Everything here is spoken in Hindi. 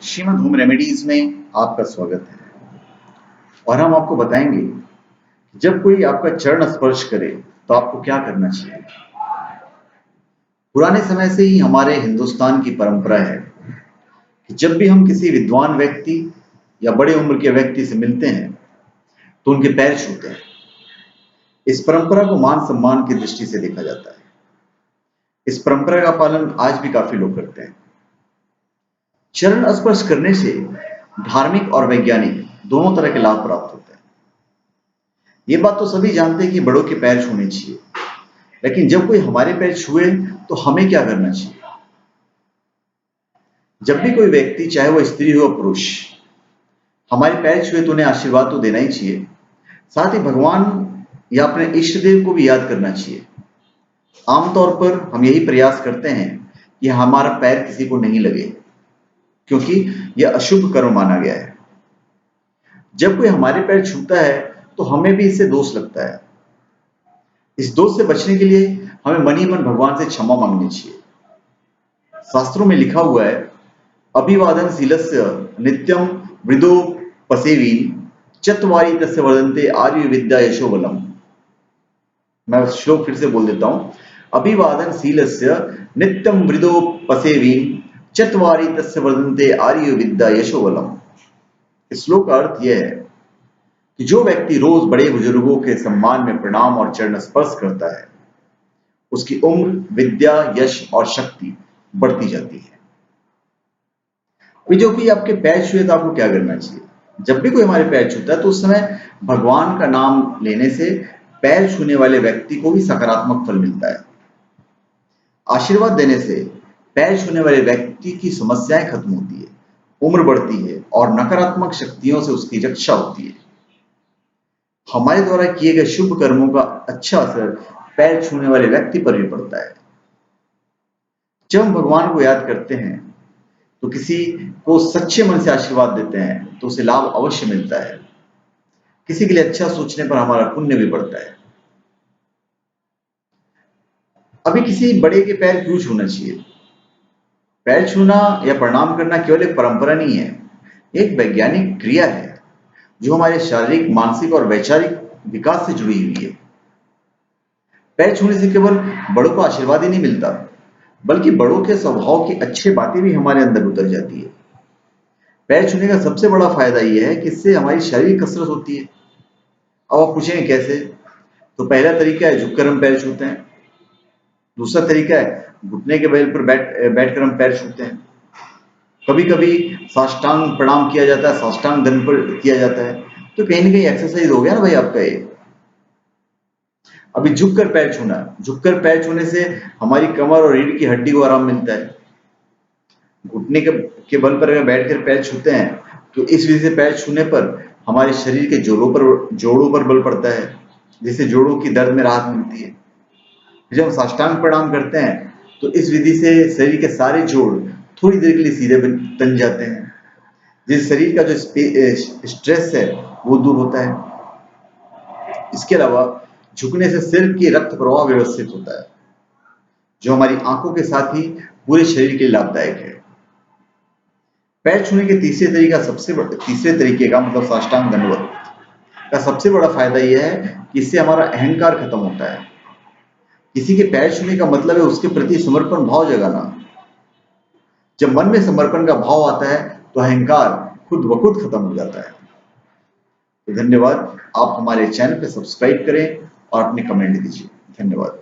श्रीमद् होम रेमेडीज में आपका स्वागत है। और हम आपको बताएंगे जब कोई आपका चरण स्पर्श करे तो आपको क्या करना चाहिए। पुराने समय से ही हमारे हिंदुस्तान की परंपरा है कि जब भी हम किसी विद्वान व्यक्ति या बड़े उम्र के व्यक्ति से मिलते हैं तो उनके पैर छूते हैं। इस परंपरा को मान सम्मान की दृष्टि से देखा जाता है। इस परंपरा का पालन आज भी काफी लोग करते हैं। चरण स्पर्श करने से धार्मिक और वैज्ञानिक दोनों तरह के लाभ प्राप्त होते हैं। ये बात तो सभी जानते हैं कि बड़ों के पैर छूने चाहिए, लेकिन जब कोई हमारे पैर छुए तो हमें क्या करना चाहिए। जब भी कोई व्यक्ति, चाहे वो स्त्री हो या पुरुष, हमारे पैर छुए तो उन्हें आशीर्वाद तो देना ही चाहिए। साथ ही भगवान या अपने इष्ट देव को भी याद करना चाहिए। आमतौर पर हम यही प्रयास करते हैं कि हमारा पैर किसी को नहीं लगे, क्योंकि यह अशुभ कर्म माना गया है। जब कोई हमारे पैर छूता है तो हमें भी इससे दोष लगता है। इस दोष से बचने के लिए हमें मन ही मन भगवान से क्षमा मांगनी चाहिए। शास्त्रों में लिखा हुआ है, अभिवादन शीलस्य नित्यम मृदो पसेवीन चत्वारि तस्य वर्धन्ते आर्य विद्या यशो बलम। मैं श्लोक फिर से बोल देता हूं, अभिवादन शीलस्य नित्यम मृदो पसेवीन चत्वारि तस्य वर्धन्ते आर्य विद्या यशो बलम। इस श्लोक का अर्थ यह है कि जो व्यक्ति रोज बड़े बुजुर्गों के सम्मान में प्रणाम और चरण स्पर्श करता है, उसकी उम्र, विद्या, यश और शक्ति बढ़ती जाती है। अभी जो भी आपके पैर छुए तो आपको क्या करना चाहिए। जब भी कोई हमारे पैर छूता है तो उस समय भगवान का नाम लेने से पैर छूने वाले व्यक्ति को भी सकारात्मक फल मिलता है। आशीर्वाद देने से पैर छूने वाले व्यक्ति की समस्याएं खत्म होती है, उम्र बढ़ती है और नकारात्मक शक्तियों से उसकी रक्षा होती है। हमारे द्वारा किए गए शुभ कर्मों का अच्छा असर पैर छूने वाले व्यक्ति पर भी पड़ता है। जब हम भगवान को याद करते हैं तो किसी को सच्चे मन से आशीर्वाद देते हैं तो उसे लाभ अवश्य मिलता है। किसी के लिए अच्छा सोचने पर हमारा पुण्य भी बढ़ता है। अभी किसी बड़े के पैर क्यों छूना चाहिए। पैर छूना या प्रणाम करना केवल एक परंपरा नहीं है, एक वैज्ञानिक क्रिया है जो हमारे शारीरिक, मानसिक और वैचारिक विकास से जुड़ी हुई है। पैर छूने से केवल बड़ों को आशीर्वाद ही नहीं मिलता, बल्कि बड़ों के स्वभाव की अच्छी बातें भी हमारे अंदर उतर जाती है। पैर छूने का सबसे बड़ा फायदा यह है कि इससे हमारी शारीरिक कसरत होती है। अब आप पूछेंगे कैसे, तो पहला तरीका है झुककर हम पैर छूते हैं। दूसरा तरीका है घुटने के बल पर बैठकर हम पैर छूते हैं। कभी कभी साष्टांग प्रणाम किया जाता है, साष्टांग दंड पर किया जाता है। तो कहीं ना कहीं एक्सरसाइज हो गया ना भाई आपका ये। अभी झुककर पैर छूना, झुककर पैर छूने से हमारी कमर और रीढ़ की हड्डी को आराम मिलता है। घुटने के बल पर अगर बैठकर पैर छूते हैं तो इस विधि से पैर छूने पर हमारे शरीर के जोड़ों पर बल पड़ता है, जिससे जोड़ों की दर्द में राहत मिलती है। जब हम साष्टांग प्रणाम करते हैं तो इस विधि से शरीर के सारे जोड़ थोड़ी देर के लिए सीधे बन जाते हैं, जिस शरीर का जो स्ट्रेस है वो दूर होता है। इसके अलावा झुकने से सिर की रक्त प्रवाह व्यवस्थित होता है, जो हमारी आंखों के साथ ही पूरे शरीर के लिए लाभदायक है। पैर छूने के तीसरे तरीके का मतलब साष्टांग दंडवत का सबसे बड़ा फायदा यह है कि इससे हमारा अहंकार खत्म होता है। किसी के पैर छूने का मतलब है उसके प्रति समर्पण भाव जगाना। जब मन में समर्पण का भाव आता है तो अहंकार खुद ब खुद खत्म हो जाता है। तो धन्यवाद। आप हमारे चैनल पे सब्सक्राइब करें और अपने कमेंट दीजिए। धन्यवाद।